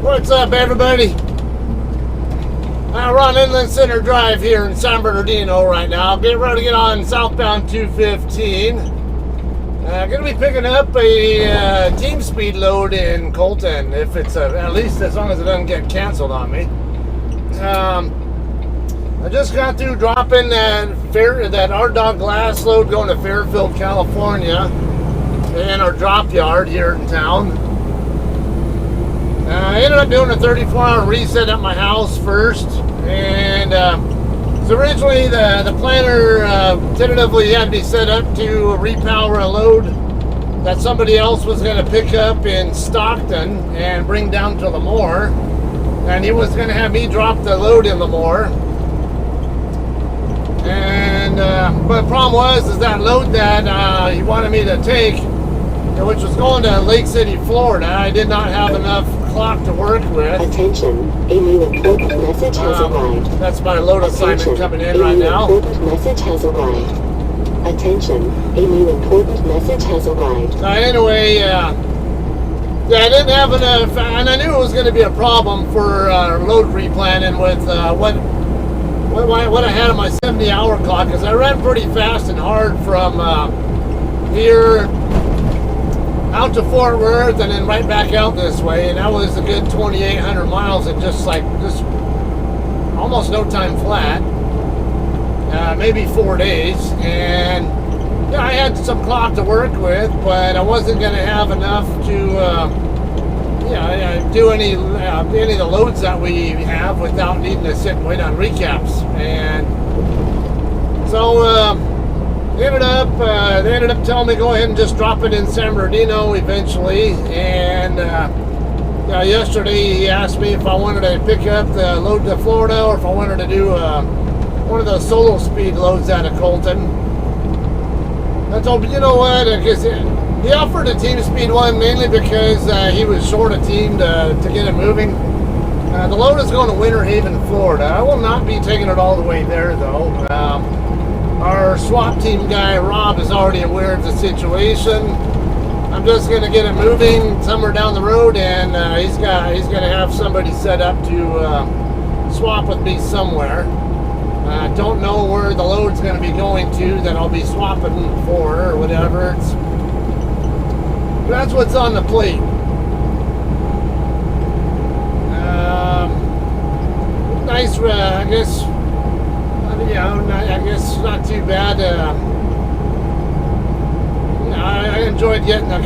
What's up, everybody? We're on Inland Center Drive here in San Bernardino right now. Getting ready to get on southbound 215. Going to be picking up a team speed load in Colton, if it's at least as long as it doesn't get canceled on me. I just got through dropping that RDOG glass load going to Fairfield, California, in our drop yard here in town. I ended up doing a 34-hour reset at my house first, and so originally the planner tentatively had me set up to repower a load that somebody else was going to pick up in Stockton and bring down to Lemoore, and he was going to have me drop the load in Lemoore. And but the problem was that load that he wanted me to take, which was going to Lake City, Florida, I did not have enough clock to work with. Attention, a new important message has arrived. That's my load assignment coming in right now. A new important message has arrived. Attention, a new important message has arrived. Anyway, yeah, I didn't have enough, and I knew it was going to be a problem for load replanning with what I had on my 70-hour clock, because I ran pretty fast and hard from here out to Fort Worth and then right back out this way, and that was a good 2,800 miles in just almost no time flat, maybe 4 days. And yeah, I had some clock to work with, but I wasn't going to have enough to do any of the loads that we have without needing to sit and wait on recaps. And so they ended up telling me go ahead and just drop it in San Bernardino eventually. And yesterday he asked me if I wanted to pick up the load to Florida or if I wanted to do one of those solo speed loads out of Colton. I told him, you know what, because he offered a team speed one mainly because he was short a team to get it moving. The load is going to Winter Haven, Florida. I will not be taking it all the way there though. Our swap team guy, Rob, is already aware of the situation. I'm just going to get it moving somewhere down the road, and he's going to have somebody set up to swap with me somewhere. I don't know where the load's going to be going to that I'll be swapping for or whatever. That's what's on the plate. Nice, I guess. I guess not too bad. I enjoyed getting the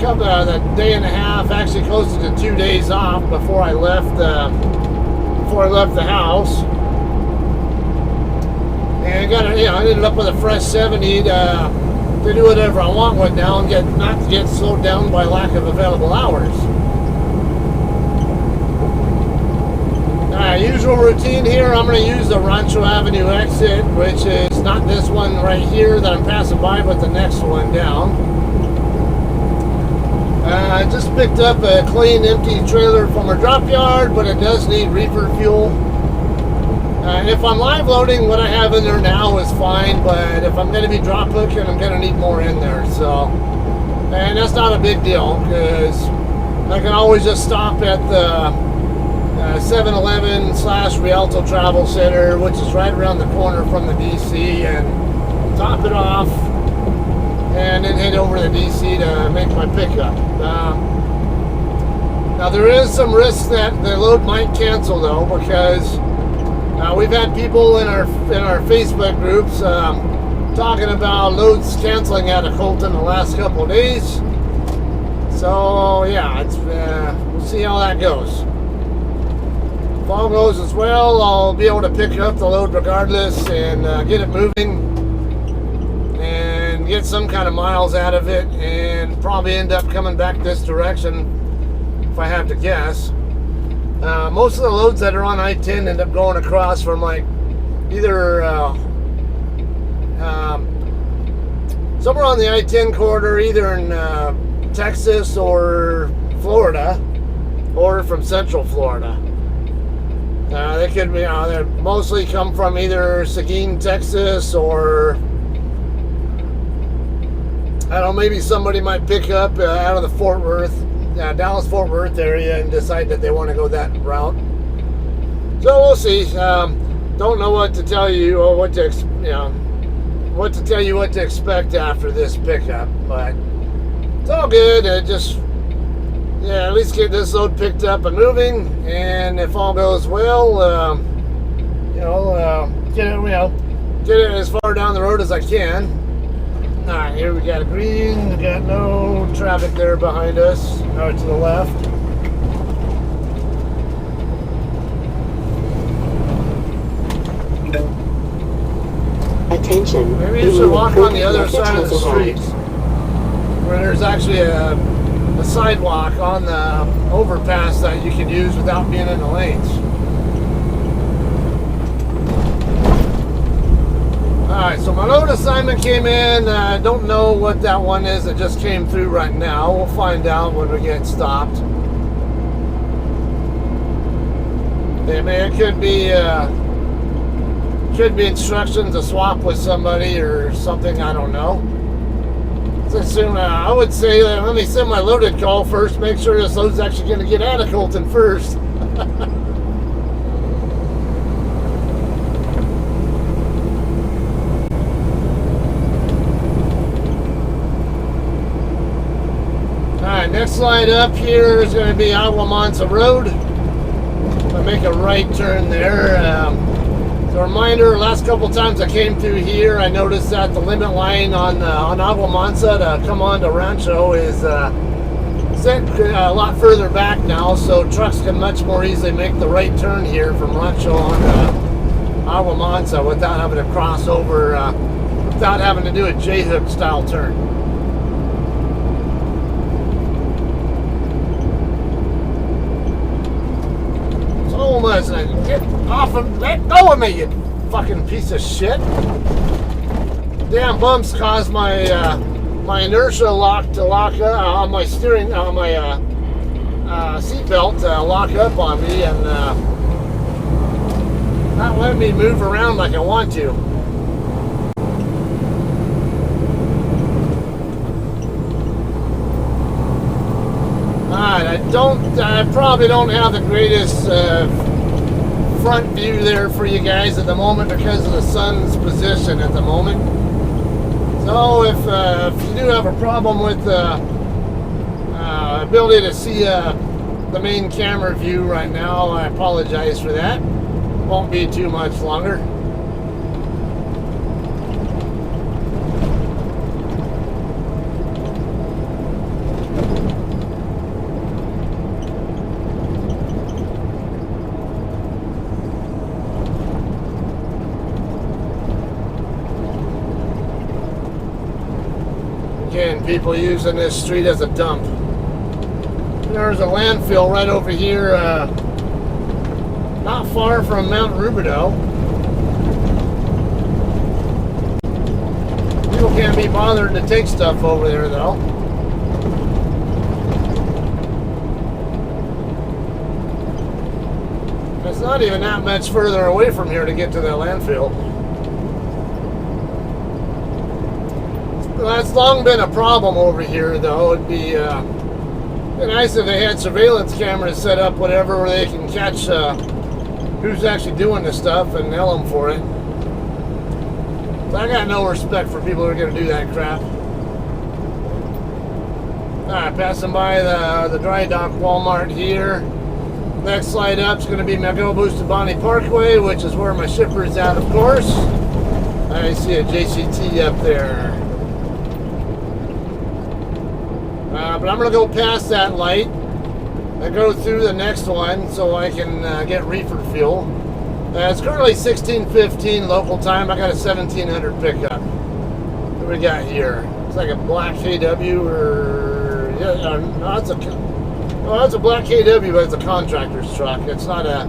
day and a half, actually close to 2 days off before I left the house. And I ended up with a fresh 70 to do whatever I want with now and not to get slowed down by lack of available hours. Usual routine here, I'm going to use the Rancho Avenue exit, which is not this one right here that I'm passing by, but the next one down. I just picked up a clean empty trailer from our drop yard, but it does need reefer fuel. If I'm live loading, what I have in there now is fine, but if I'm going to be drop hooking, I'm going to need more in there. So, and that's not a big deal because I can always just stop at the 7-Eleven / Rialto Travel Center, which is right around the corner from the DC, and top it off and then head over to the DC to make my pickup. Now there is some risk that the load might cancel though, because we've had people in our Facebook groups talking about loads canceling out of Colton the last couple of days. So yeah, we'll see how that goes. If all goes as well, I'll be able to pick up the load regardless and get it moving and get some kind of miles out of it, and probably end up coming back this direction if I have to guess. Most of the loads that are on I-10 end up going across from like either somewhere on the I-10 corridor, either in Texas or Florida, or from Central Florida. They could be, they mostly come from either Seguin, Texas, or I don't know, maybe somebody might pick up out of the Fort Worth Dallas Fort Worth area and decide that they want to go that route. So we'll see. Don't know what to tell you or what to expect after this pickup, but it's all good. At least get this load picked up and moving, and if all goes well, get it as far down the road as I can. All right, here we got a green. We got no traffic there behind us, or to the left. Attention. Maybe you should walk on the other side of the street, where there's actually a sidewalk on the overpass that you can use without being in the lanes. Alright, so my load assignment came in. I don't know what that one is that just came through right now. We'll find out when we get stopped. I mean, it could be instructions to swap with somebody or something, I don't know. Let's assume, I would say, let me send my loaded call first, make sure this load's actually going to get out of Colton first. Alright, next slide up here is going to be Aguamanza Road. I make a right turn there. As a reminder, last couple times I came through here, I noticed that the limit line on Aguamanza to come on to Rancho is set a lot further back now, so trucks can much more easily make the right turn here from Rancho on Aguamanza without having to cross over, without having to do a J-hook style turn. So much. Get off of, let go of me, you fucking piece of shit. Damn bumps caused my inertia lock to lock up on my steering, on my seatbelt to lock up on me, and not letting me move around like I want to. Alright, I probably don't have the greatest front view there for you guys at the moment because of the sun's position at the moment. So if you do have a problem with ability to see the main camera view right now, I apologize for that. Won't be too much longer. Again, people using this street as a dump. There's a landfill right over here, not far from Mount Rubidoux. People can't be bothered to take stuff over there, though. It's not even that much further away from here to get to the landfill. That's long been a problem over here, though. It'd be nice if they had surveillance cameras set up, whatever, where they can catch who's actually doing this stuff and nail them for it. But I got no respect for people who are going to do that crap. Alright, passing by the dry dock Walmart here. Next slide up is going to be Miguel Bustamante Parkway, which is where my shipper is at, of course. I see a JCT up there. But I'm going to go past that light and go through the next one so I can get reefer fuel. It's currently 16:15 local time. I got a 1700 pickup. What do we got here? It's like a black KW or... yeah, no, that's a black KW, but it's a contractor's truck. It's not a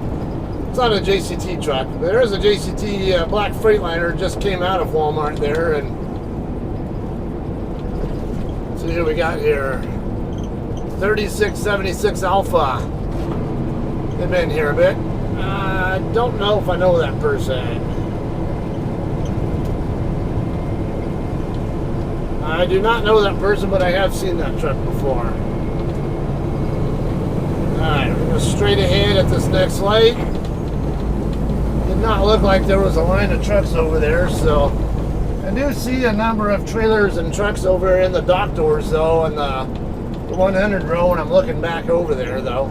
JCT truck. There is a JCT black Freightliner just came out of Walmart there, and let's see who we got here. 3676 Alpha. They've been here a bit. I don't know if I know that person. I do not know that person, but I have seen that truck before. Alright, we're going straight ahead at this next light. Did not look like there was a line of trucks over there, so I do see a number of trailers and trucks over in the dock doors though, and the 100 row, and I'm looking back over there though.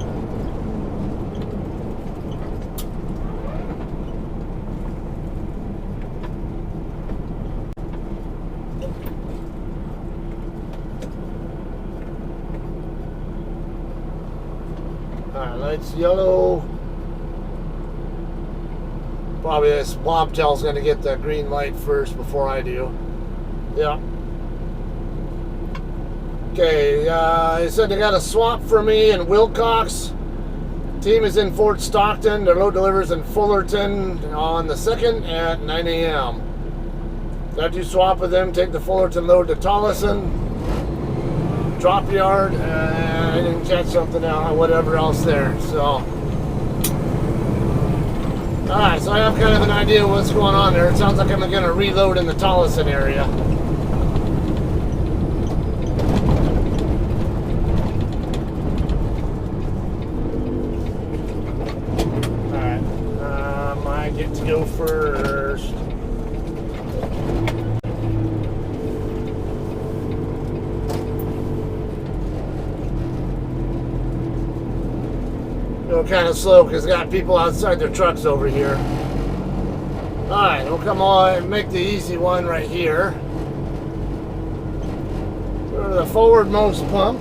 Alright, lights yellow. Probably this bobtail's going to get the green light first before I do. Yeah. Okay, they said they got a swap for me in Wilcox. Team is in Fort Stockton. Their load delivers in Fullerton on the 2nd at 9 a.m. Got to swap with them, take the Fullerton load to Tolleson. Drop yard. I didn't catch something out, whatever else there. So. Alright, so I have kind of an idea of what's going on there. It sounds like I'm going to reload in the Tolleson area. Alright, I get to go first. Go kind of slow because got people outside their trucks over here. Alright, we'll come on and make the easy one right here. Go to the forwardmost pump.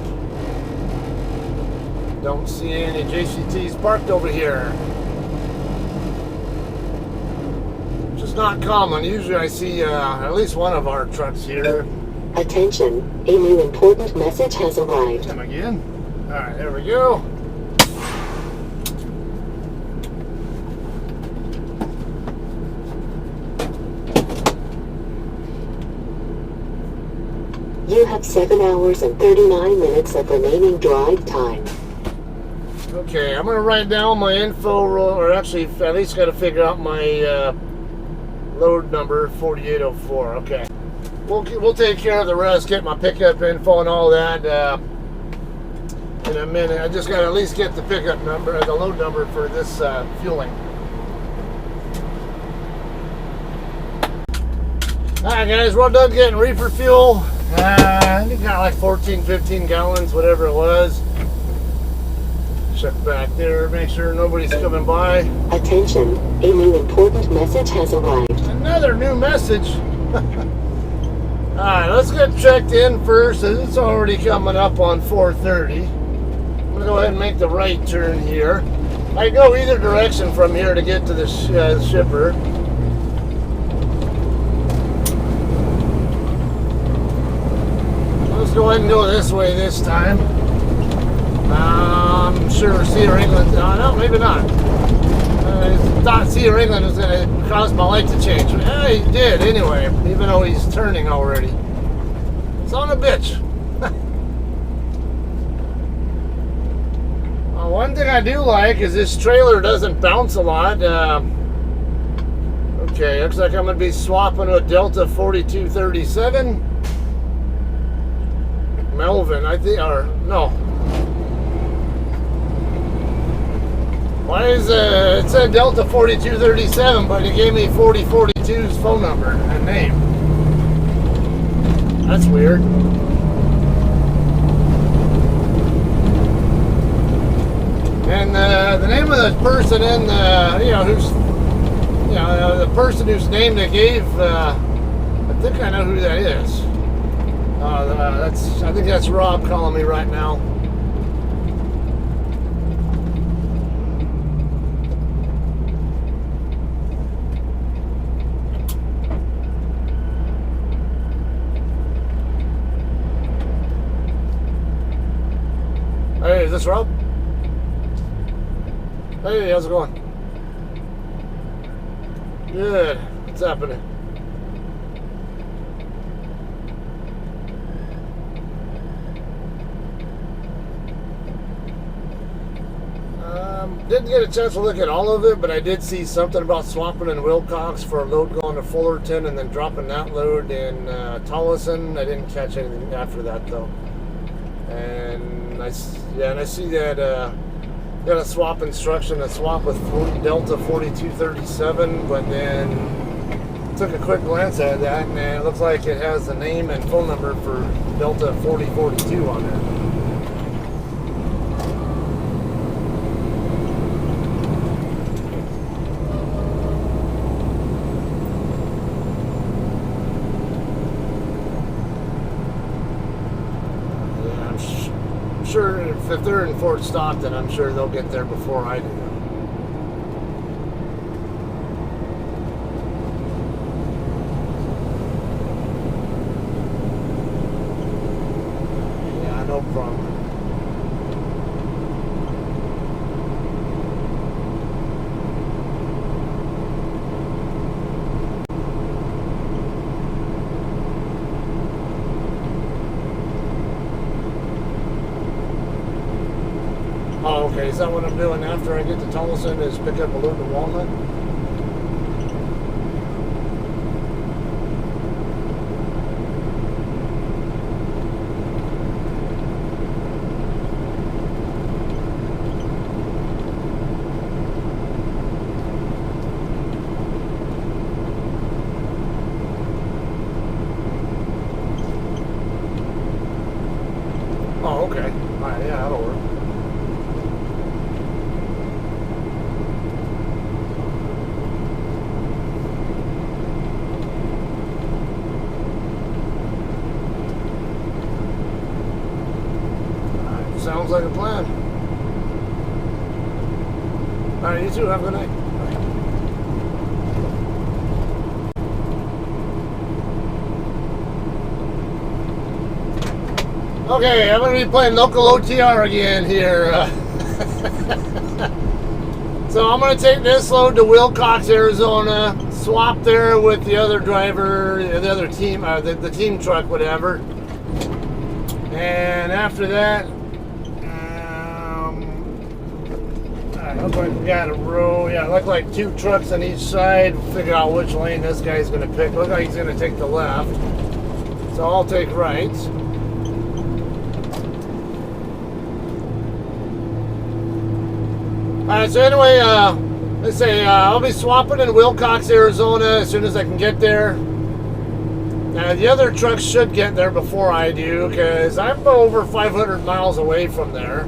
Don't see any JCTs parked over here. Which is not common. Usually I see at least one of our trucks here. Attention, a new important message has arrived. Come again. Alright, there we go. You have 7 hours and 39 minutes of remaining drive time. Okay, I'm going to write down my info, or actually at least got to figure out my load number, 4804. Okay. We'll take care of the rest, get my pickup info and all that in a minute. I just got to at least get the pickup number, the load number for this fueling. Alright guys, we're done getting reefer fuel. I think got like 14, 15 gallons, whatever it was. Check back there, make sure nobody's coming by. Attention, a new important message has arrived. Another new message. Alright, let's get checked in first. It's already coming up on 4:30. I'm going to go ahead and make the right turn here. I go either direction from here to get to the shipper. Let's go ahead and go this way this time. I'm sure Cedar England, no, maybe not. I thought Cedar England was going to cause my light to change. He did anyway, even though he's turning already. Son of a bitch. One thing I do like is this trailer doesn't bounce a lot. Okay, looks like I'm going to be swapping with Delta 4237. Melvin, I think, or no. Why is it said Delta 4237, but he gave me 4042's phone number and name. That's weird. And the name of the person in the, the person whose name they gave, I think I know who that is. I think that's Rob calling me right now. Hey, is this Rob? Hey, how's it going? Good. What's happening? Didn't get a chance to look at all of it, but I did see something about swapping in Wilcox for a load going to Fullerton and then dropping that load in Tolleson. I didn't catch anything after that though. And I see that got a swap instruction, a swap with Delta 4237, but then took a quick glance at that, and it looks like it has the name and phone number for Delta 4042 on there. Sure, if they're in Fort Stockton, I'm sure they'll get there before I do. Yeah, no problem. Oh, okay. Is that what I'm doing after I get to Tolleson? Is pick up a load of walnut? Oh, okay. All right, yeah, that'll work. Sounds like a plan. All right, you two have a good night. Okay, I'm going to be playing local OTR again here. So I'm going to take this load to Wilcox, Arizona, swap there with the other driver, the other team, the team truck, whatever. And after that, I look like we got a row. Yeah, look like two trucks on each side. We'll figure out which lane this guy's going to pick. Look like he's going to take the left. So I'll take right. Alright, so anyway, let's say I'll be swapping in Wilcox, Arizona as soon as I can get there. Now, the other trucks should get there before I do, because I'm over 500 miles away from there.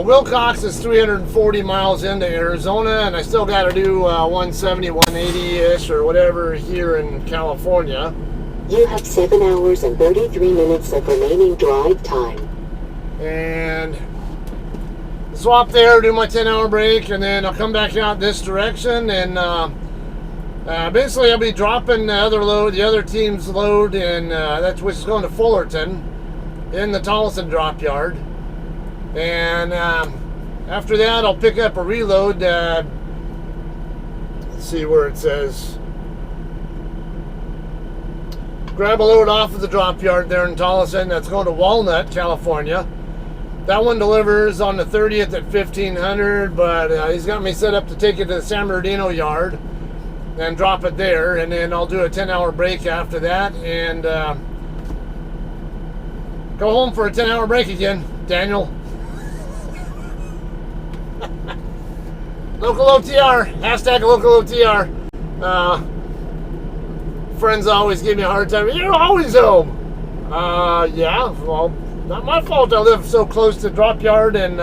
Wilcox is 340 miles into Arizona, and I still got to do 170, 180-ish, or whatever here in California. You have 7 hours and 33 minutes of remaining drive time. And swap there, do my 10-hour break, and then I'll come back out this direction, and basically I'll be dropping the other load, the other team's load, and that's which is going to Fullerton in the Tolleson drop yard. And after that, I'll pick up a reload. Let's see where it says. Grab a load off of the drop yard there in Tolleson. That's going to Walnut, California. That one delivers on the 30th at 1500, but he's got me set up to take it to the San Bernardino yard and drop it there, and then I'll do a 10-hour break after that and go home for a 10-hour break again, Daniel. Local OTR, hashtag local OTR. Friends always give me a hard time. You're always home. Yeah, well, not my fault I live so close to drop yard and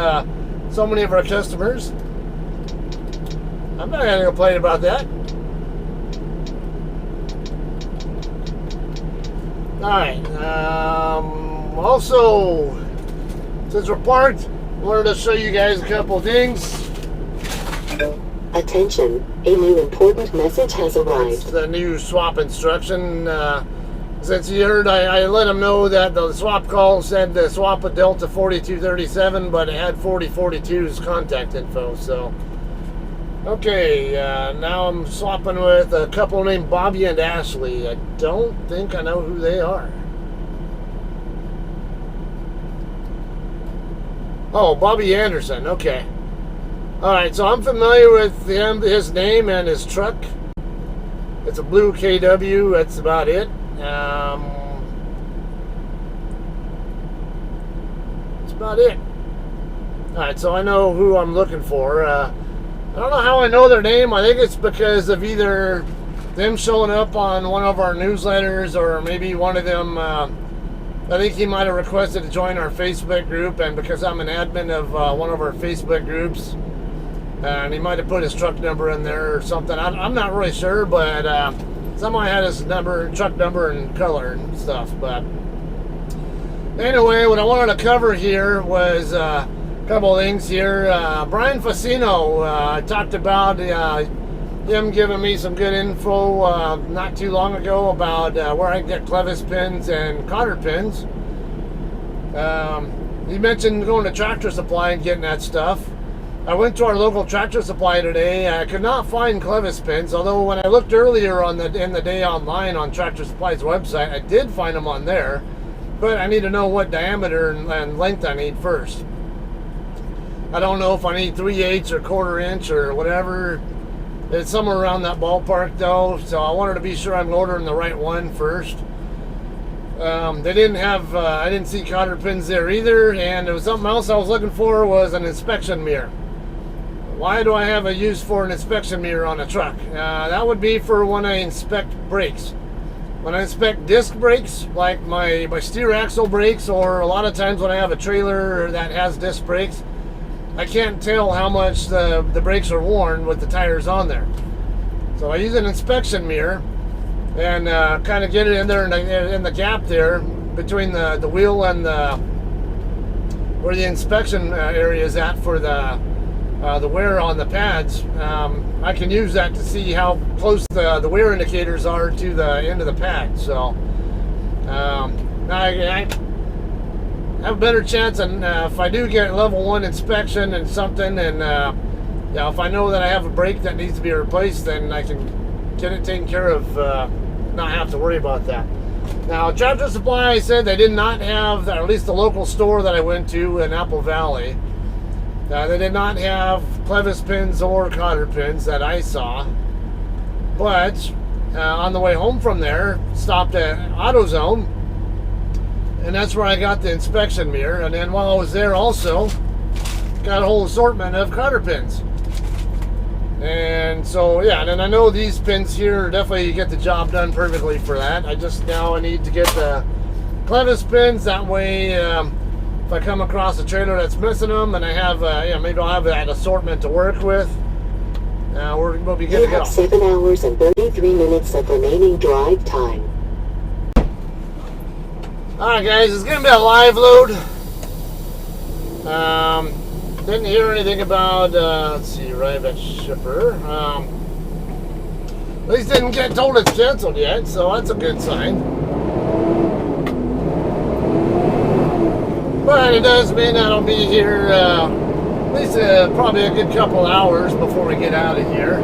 so many of our customers. I'm not going to complain about that. Alright, also, since we're parked, I wanted to show you guys a couple of things. Attention, a new important message has arrived. It's the new swap instruction. Since you heard, I let them know that the swap call said the swap with Delta 4237, but it had 4042's contact info. So, okay, now I'm swapping with a couple named Bobby and Ashley. I don't think I know who they are. Oh, Bobby Anderson. Okay. All right, so I'm familiar with him, his name and his truck. It's a blue KW. That's about it. That's about it. Alright, so I know who I'm looking for. I don't know how I know their name. I think it's because of either them showing up on one of our newsletters, or maybe one of them, I think he might have requested to join our Facebook group, and because I'm an admin of one of our Facebook groups, and he might have put his truck number in there or something. I'm not really sure, but someone had his number, truck number and color and stuff. But anyway, what I wanted to cover here was a couple of things here. Brian Facino, I talked about him giving me some good info not too long ago about where I can get clevis pins and cotter pins. He mentioned going to Tractor Supply and getting that stuff. I went to our local Tractor Supply today. I could not find clevis pins, although when I looked earlier in the day online on Tractor Supply's website, I did find them on there. But I need to know what diameter and length I need first. I don't know if I need 3/8 or 1/4 inch or whatever. It's somewhere around that ballpark though, so I wanted to be sure I'm ordering the right one first. They didn't have, I didn't see cotter pins there either, and there was something else I was looking for, was an inspection mirror. Why do I have a use for an inspection mirror on a truck? That would be for when I inspect brakes. When I inspect disc brakes, like my steer axle brakes, or a lot of times when I have a trailer that has disc brakes, I can't tell how much the brakes are worn with the tires on there. So I use an inspection mirror and kind of get it in there in the gap there between the wheel and where the inspection area is at for the wear on the pads. I can use that to see how close the wear indicators are to the end of the pad. So I have a better chance, and if I do get level 1 inspection and something, and if I know that I have a brake that needs to be replaced, then I can get it taken care of, not have to worry about that. Now, Tractor Supply said they did not have, or at least the local store that I went to in Apple Valley, they did not have clevis pins or cotter pins that I saw. But on the way home from there, stopped at AutoZone, and that's where I got the inspection mirror. And then while I was there also, got a whole assortment of cotter pins. And so, yeah, and I know these pins here definitely get the job done perfectly for that. I need to get the clevis pins. That way, if I come across a trailer that's missing them, and I have, maybe I'll have that assortment to work with, we'll be good to go. You have 7 hours and 33 minutes of remaining drive time. Alright guys, it's going to be a live load. Didn't hear anything about, let's see, arrived at shipper. At least didn't get told it's canceled yet, so that's a good sign. But it does mean I'll be here at least probably a good couple hours before we get out of here.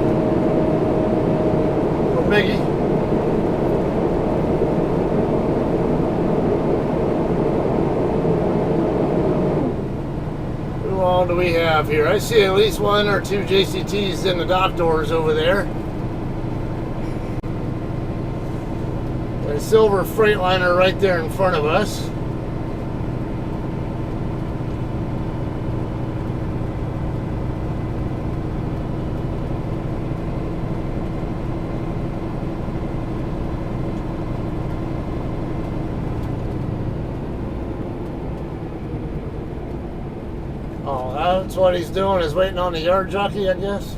No biggie. Who all do we have here? I see at least 1 or 2 JCTs in the dock doors over there. A silver Freightliner right there in front of us. Oh, that's what he's doing, is waiting on the yard jockey, I guess.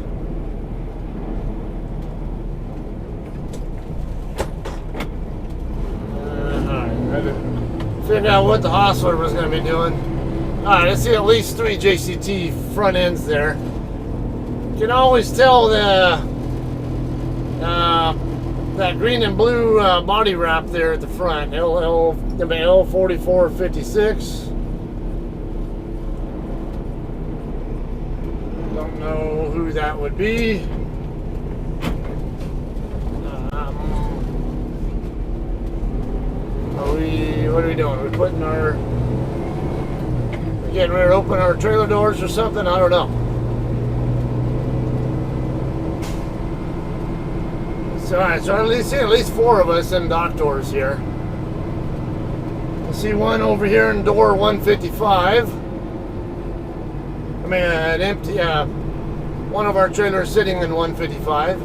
Figure out what the hostler was going to be doing. Alright, I see at least 3 JCT front ends there. You can always tell the that green and blue body wrap there at the front. L4456. Don't know who that would be. What are we doing? We're putting we're getting ready to open our trailer doors or something? I don't know. So, alright, so I see at least 4 of us in dock doors here. I see one over here in door 155. mean, an empty, one of our trailers sitting in 155.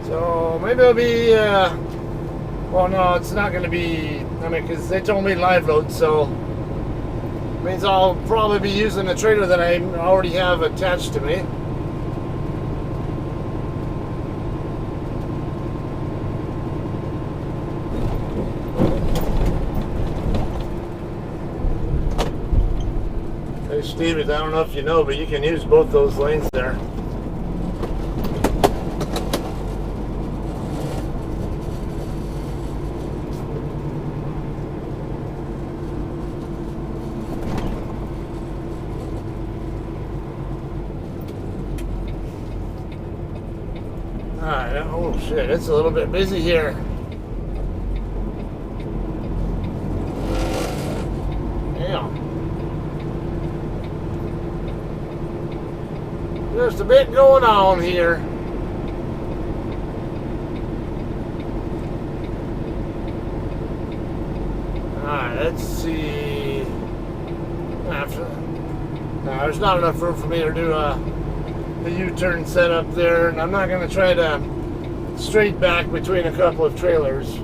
So maybe it'll be, well, no, it's not going to be, I mean, because they told me live load, so it means I'll probably be using the trailer that I already have attached to me. Hey, Stevie, I don't know if you know, but you can use both those lanes there. Alright, oh shit, it's a little bit busy here. Damn. There's a bit going on here. Alright, let's see. There's not enough room for me to do a U-turn setup there, and I'm not going to try to straight back between a couple of trailers.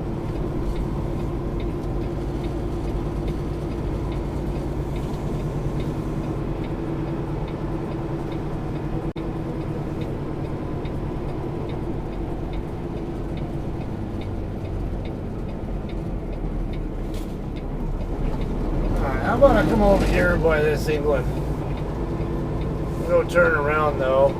Alright, how about I come over here by this England? Go turn around though.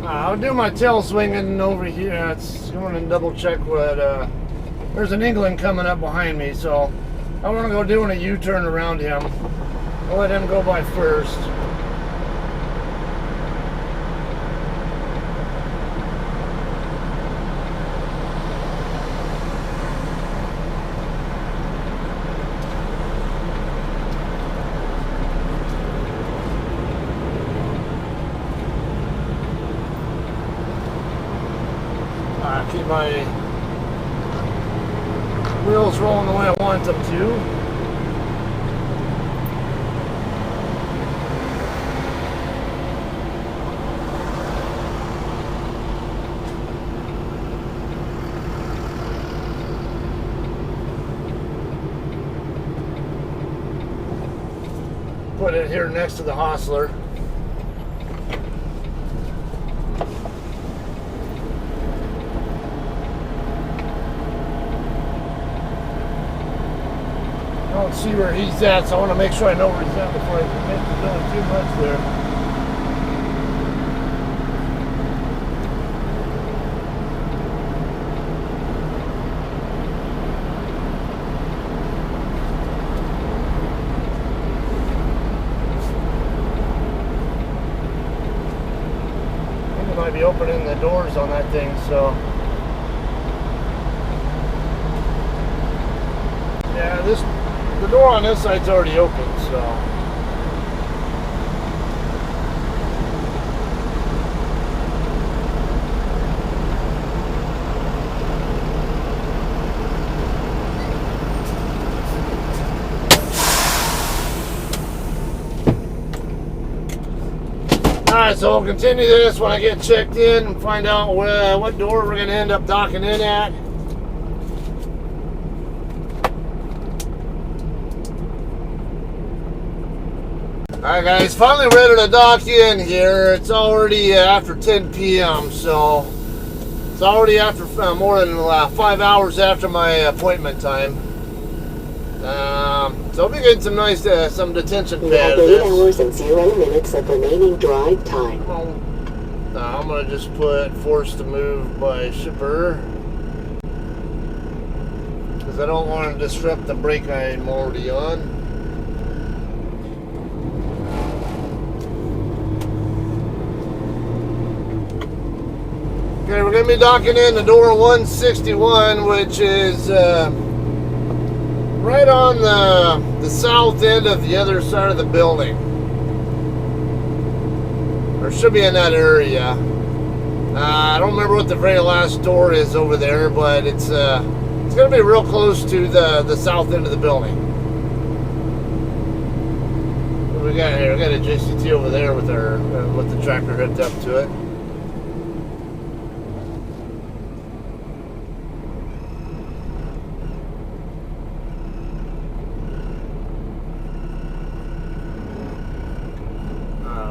I'll do my tail swinging over here. It's going to double check what. There's an England coming up behind me, so I want to go doing a U-turn around him. I'll let him go by first. Keep my wheels rolling the way I want them to. Put it here next to the hostler. I don't see where he's at, so I want to make sure I know where he's at before I commit to doing too much there. I think I might be opening the doors on that thing, so. Yeah, the door on this side's already open, so. Alright, so we'll continue this when I get checked in and find out what door we're going to end up docking in at. Alright guys, finally ready to dock in here. It's already after 10 p.m. so it's already after more than 5 hours after my appointment time. So I'll be getting some nice, some detention We pad have of 8 this. hours and 0 minutes of remaining drive time. I'm going to just put forced to move by shipper, because I don't want to disrupt the brake I'm already on. Okay, we're going to be docking in the door 161, which is right on the south end of the other side of the building. Or should be in that area. I don't remember what the very last door is over there, but it's going to be real close to the south end of the building. What do we got here? We got a JCT over there with our with the tractor hooked up to it.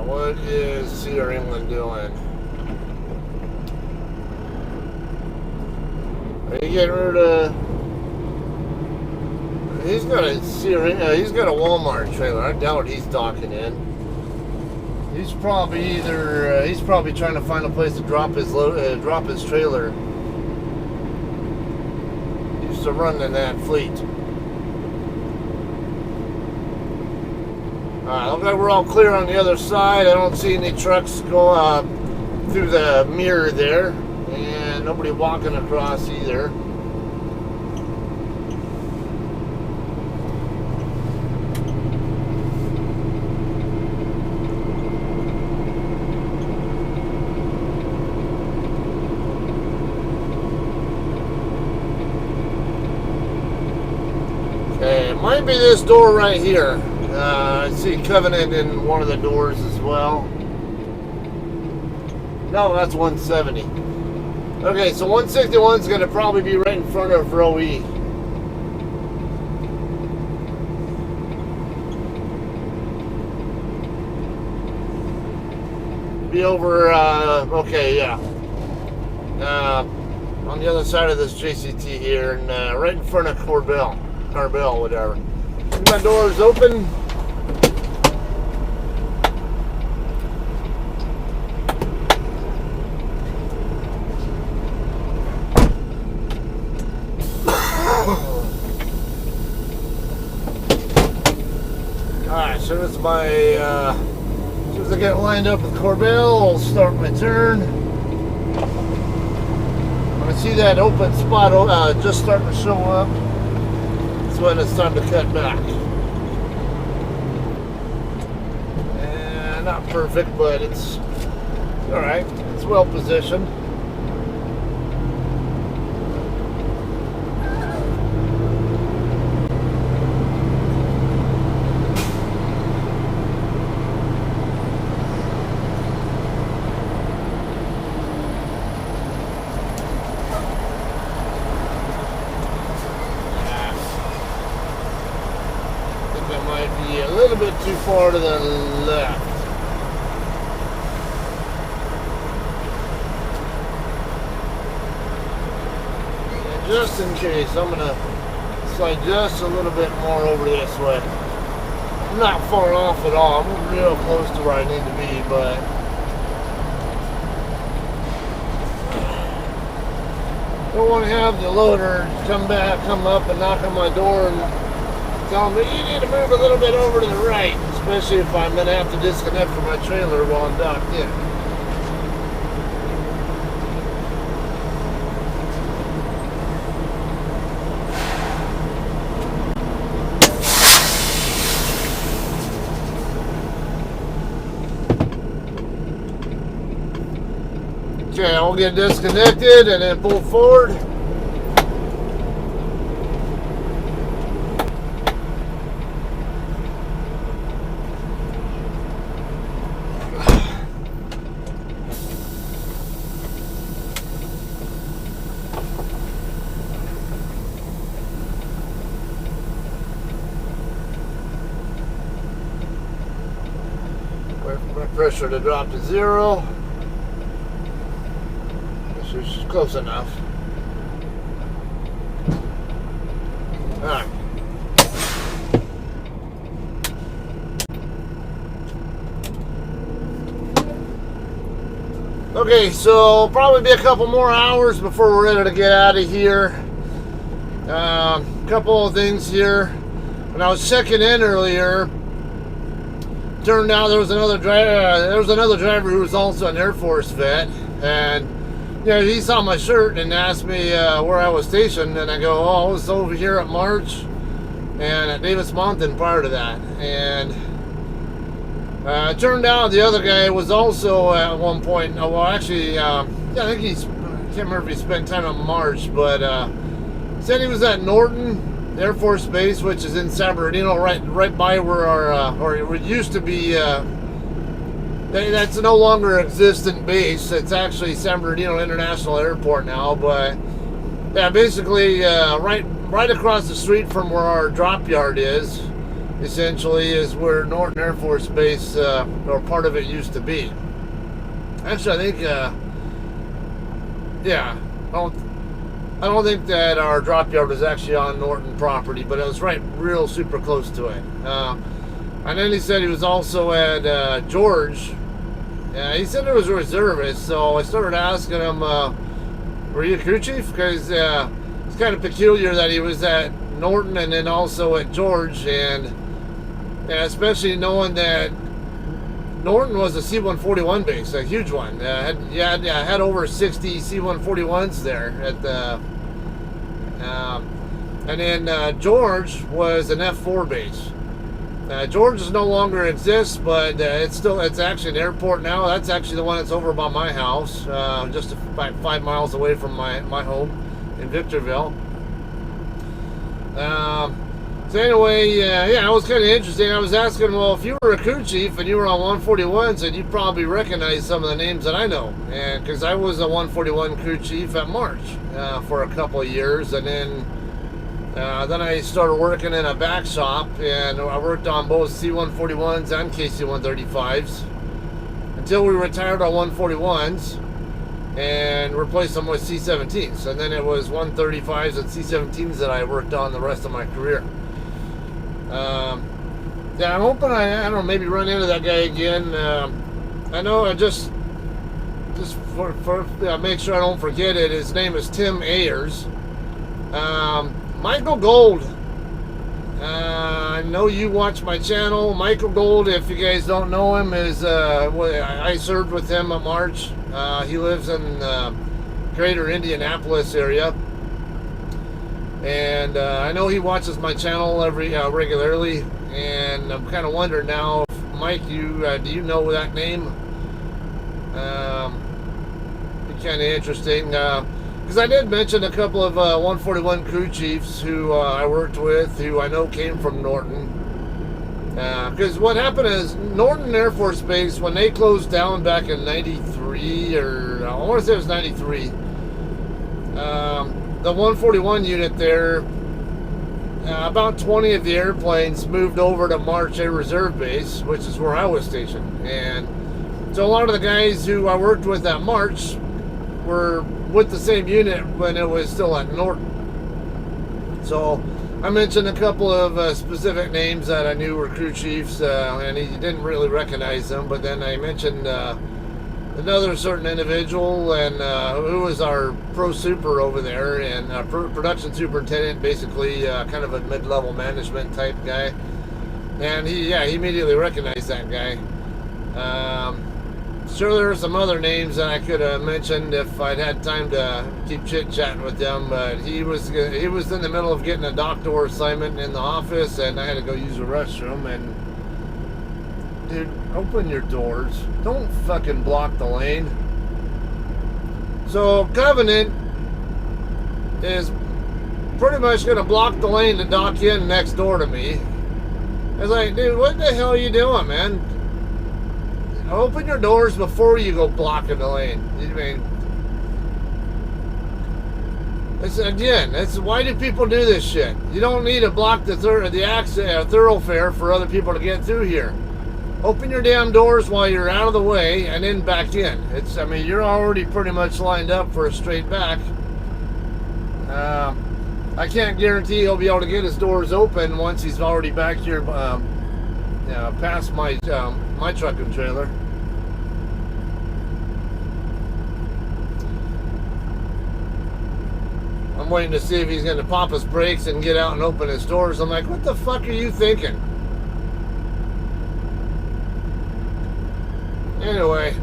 What is Cedar England doing? Are you getting rid of? He's got a Walmart trailer. I doubt he's docking in. He's probably he's probably trying to find a place to drop his trailer. He used to run in that fleet. Looks like we're all clear on the other side. I don't see any trucks go through the mirror there, and nobody walking across either. Okay, it might be this door right here. I see Covenant in one of the doors as well. No, that's 170. Okay, so 161 is going to probably be right in front of row E. Be over, okay, yeah. On the other side of this JCT here, and right in front of Carbell, whatever. My door is open. Alright, as soon as I get lined up with Carbell, I'll start my turn. When I see that open spot just starting to show up, that's when it's time to cut back. And not perfect, but it's alright. It's well positioned. Be a little bit too far to the left. And just in case, I'm going to slide just a little bit more over this way. I'm not far off at all. I'm real close to where I need to be, but I don't want to have the loader come up and knock on my door and tell me you need to move a little bit over to the right, especially if I'm going to have to disconnect from my trailer while I'm docked in. Okay, I'll get disconnected and then pull forward. Pressure to drop to 0. This is close enough. Alright. Okay, so probably be a couple more hours before we're ready to get out of here. Couple of things here. When I was checking in earlier, turned out there was another driver who was also an Air Force vet, and he saw my shirt and asked me where I was stationed, and I go, oh, I was over here at March and at Davis Mountain prior to that. And it turned out the other guy was also at one point, well actually Yeah, I think I can't remember if he spent time in March, but said he was at Norton Air Force Base, which is in San Bernardino, right by where our, or it used to be, that's no longer existent base. It's actually San Bernardino International Airport now, but yeah, basically right across the street from where our drop yard is, essentially, is where Norton Air Force Base, or part of it, used to be. Actually, I think, yeah, I don't think that our drop yard was actually on Norton property, but it was real super close to it. And then he said he was also at George. He said it was a reservist, so I started asking him, were you a crew chief? Because it's kind of peculiar that he was at Norton and then also at George, and especially knowing that Norton was a C-141 base, a huge one. Had over 60 C-141s there at the, and then George was an F-4 base. George no longer exists, but it's actually an airport now. That's actually the one that's over by my house, just about 5 miles away from my home in Victorville. So anyway, yeah, it was kind of interesting. I was asking, well, if you were a crew chief and you were on 141s, then you probably recognize some of the names that I know. And because I was a 141 crew chief at March for a couple of years, and then I started working in a back shop, and I worked on both C-141s and KC-135s until we retired our 141s and replaced them with C-17s. And then it was 135s and C-17s that I worked on the rest of my career. Yeah, I'm hoping I don't know, maybe run into that guy again. I know I just for make sure I don't forget it, his name is Tim Ayers. Michael Gold. I know you watch my channel. Michael Gold, if you guys don't know him, is I served with him at March. He lives in greater Indianapolis area. And I know he watches my channel regularly, and I'm kind of wondering now, if Mike, do you know that name? Be kind of interesting, because I did mention a couple of 141 crew chiefs who I worked with, who I know came from Norton. Because what happened is Norton Air Force Base, when they closed down back in '93, or I want to say it was '93. The 141 unit there, about 20 of the airplanes moved over to March Air Reserve Base, which is where I was stationed. And so a lot of the guys who I worked with at March were with the same unit when it was still at Norton. So I mentioned a couple of specific names that I knew were crew chiefs, and he didn't really recognize them. But then I mentioned another certain individual, and who was our pro super over there, and production superintendent, basically kind of a mid-level management type guy. And he immediately recognized that guy. Sure, there are some other names that I could have mentioned if I'd had time to keep chit-chatting with them, but he was in the middle of getting a doctor assignment in the office, and I had to go use the restroom. And dude, open your doors. Don't fucking block the lane. So Covenant is pretty much going to block the lane to dock in next door to me. I was like, dude, what the hell are you doing, man? Open your doors before you go blocking the lane. I mean, that's why do people do this shit? You don't need to block the thoroughfare for other people to get through here. Open your damn doors while you're out of the way, and then back in. I mean, you're already pretty much lined up for a straight back. I can't guarantee he'll be able to get his doors open once he's already back here, past my truck and trailer. I'm waiting to see if he's going to pop his brakes and get out and open his doors. I'm like, what the fuck are you thinking? Anyway,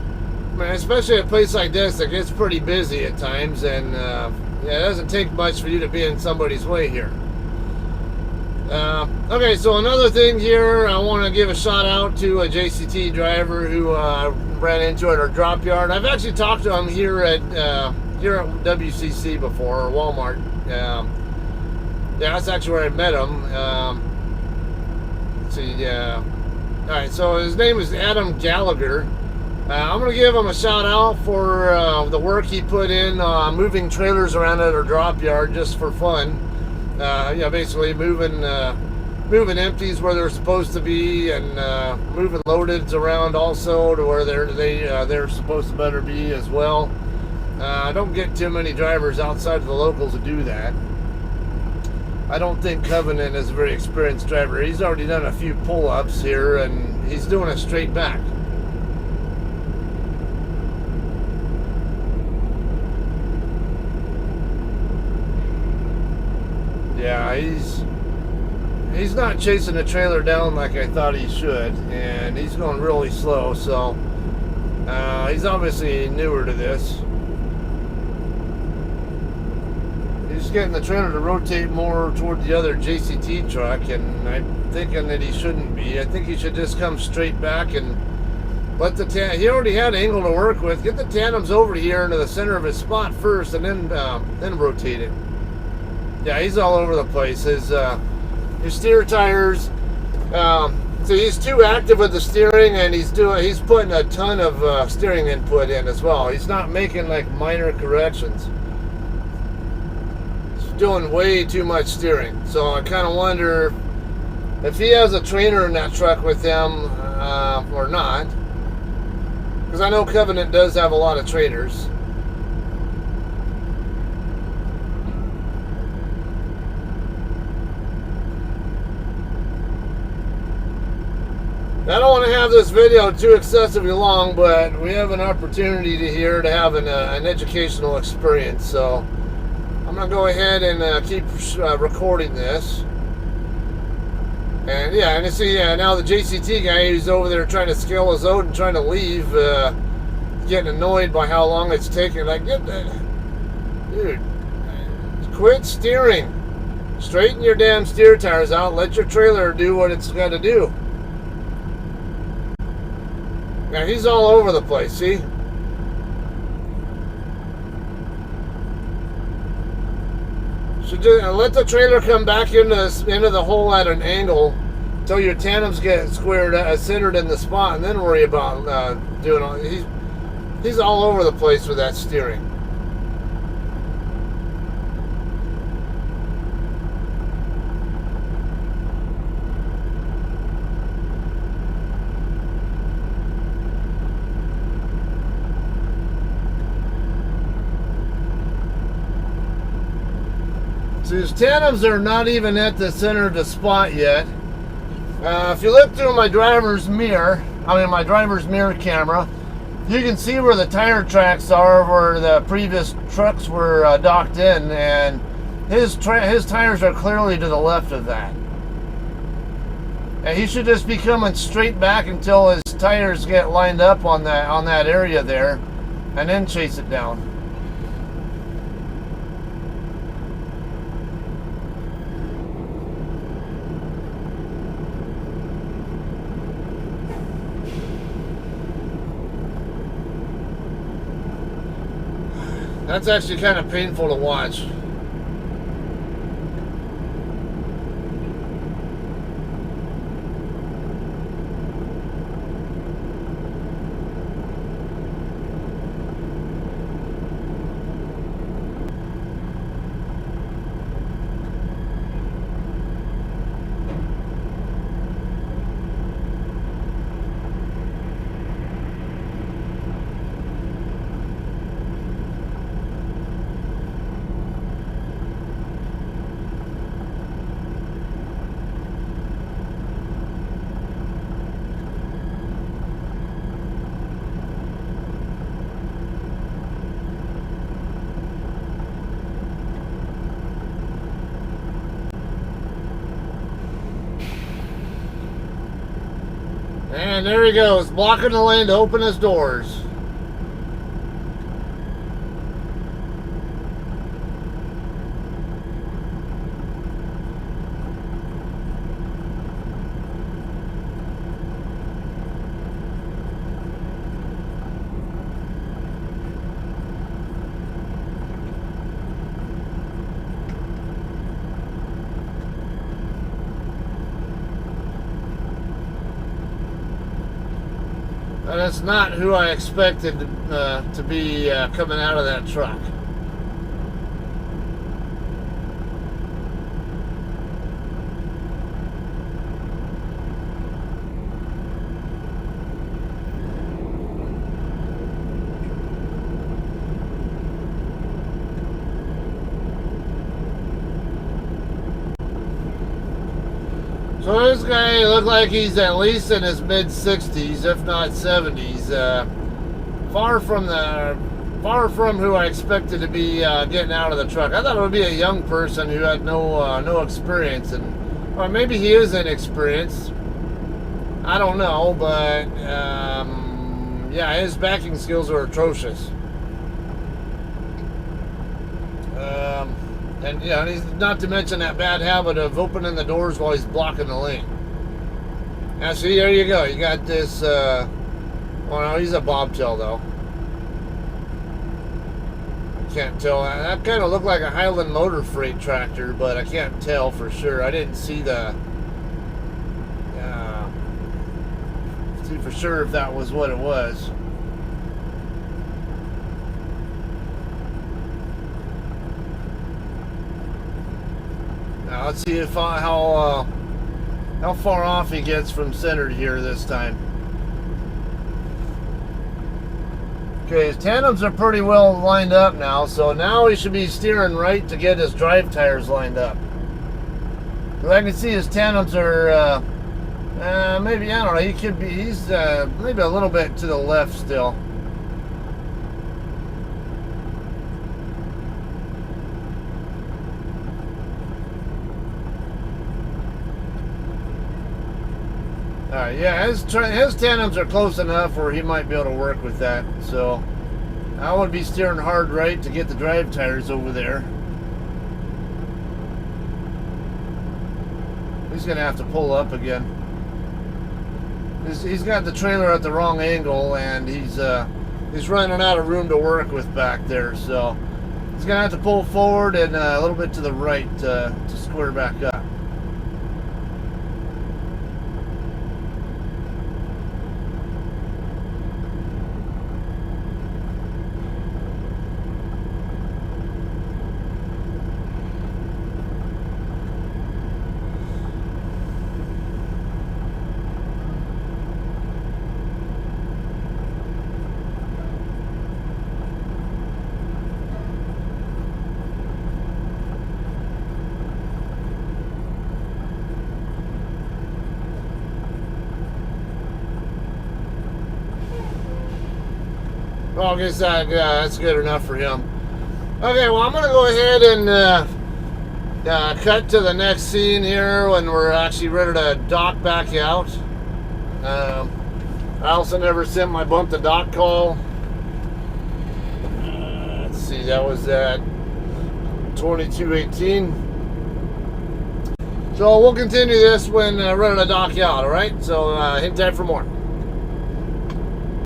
man, especially at a place like this, it gets pretty busy at times, and it doesn't take much for you to be in somebody's way here. Okay, so another thing here, I want to give a shout out to a JCT driver who ran into at our drop yard. I've actually talked to him here at WCC before, or Walmart. Yeah, that's actually where I met him. Let's see, yeah. All right, so his name is Adam Gallagher. I'm going to give him a shout out for the work he put in moving trailers around at our drop yard just for fun. Basically moving empties where they're supposed to be, and moving loadeds around also to where they're supposed to better be as well. I don't get too many drivers outside of the locals to do that. I don't think Covenant is a very experienced driver. He's already done a few pull-ups here, and he's doing it straight back. Yeah, he's not chasing the trailer down like I thought he should, and he's going really slow, so he's obviously newer to this. He's getting the trailer to rotate more toward the other JCT truck, and I'm thinking that he shouldn't be. I think he should just come straight back and let he already had an angle to work with. Get the tandems over here into the center of his spot first, and then rotate it. Yeah, he's all over the place. His steer tires. So he's too active with the steering, and he's putting a ton of steering input in as well. He's not making like minor corrections. He's doing way too much steering. So I kind of wonder if he has a trainer in that truck with him or not, because I know Covenant does have a lot of trainers. I don't want to have this video too excessively long, but we have an opportunity here to have an educational experience. So I'm going to go ahead and keep recording this. And yeah, and you see, now the JCT guy who's over there trying to scale his load and trying to leave, getting annoyed by how long it's taking. Like, dude, quit steering. Straighten your damn steer tires out. Let your trailer do what it's got to do. Now he's all over the place, see? Should just let the trailer come back into the hole at an angle until your tandems get squared, centered in the spot, and then worry about doing all. He's all over the place with that steering. So his tandems are not even at the center of the spot yet. If you look through my driver's mirror camera, you can see where the tire tracks are where the previous trucks were docked in, and his tires are clearly to the left of that. And he should just be coming straight back until his tires get lined up on that area there, and then chase it down. That's actually kind of painful to watch. And there he goes, blocking the lane to open his doors. And that's not who I expected to be coming out of that truck. So this guy looked like he's at least in his mid-60s, if not 70s. Far from who I expected to be getting out of the truck. I thought it would be a young person who had no experience, or maybe he is inexperienced. I don't know, but yeah, his backing skills are atrocious. And yeah, he's not to mention that bad habit of opening the doors while he's blocking the lane. Now, see, there you go. You got this. Well, no, he's a bobtail though. I can't tell. That kind of looked like a Highland Motor Freight tractor, but I can't tell for sure. I didn't see see for sure if that was what it was. Now let's see if how far off he gets from centered here this time. Okay, his tandems are pretty well lined up now, so now he should be steering right to get his drive tires lined up. Because I can see his tandems are maybe, I don't know, he's maybe a little bit to the left still. Yeah, his tandems are close enough where he might be able to work with that. So I would be steering hard right to get the drive tires over there. He's gonna have to pull up again. He's got the trailer at the wrong angle, and he's running out of room to work with back there. So he's gonna have to pull forward and a little bit to the right to square back up. Well, I guess that's good enough for him. Okay, well, I'm going to go ahead and cut to the next scene here when we're actually ready to dock back out. I also never sent my bump to dock call. Let's see, that was at 22:18. So we'll continue this when ready to dock out, alright? So hang tight for more.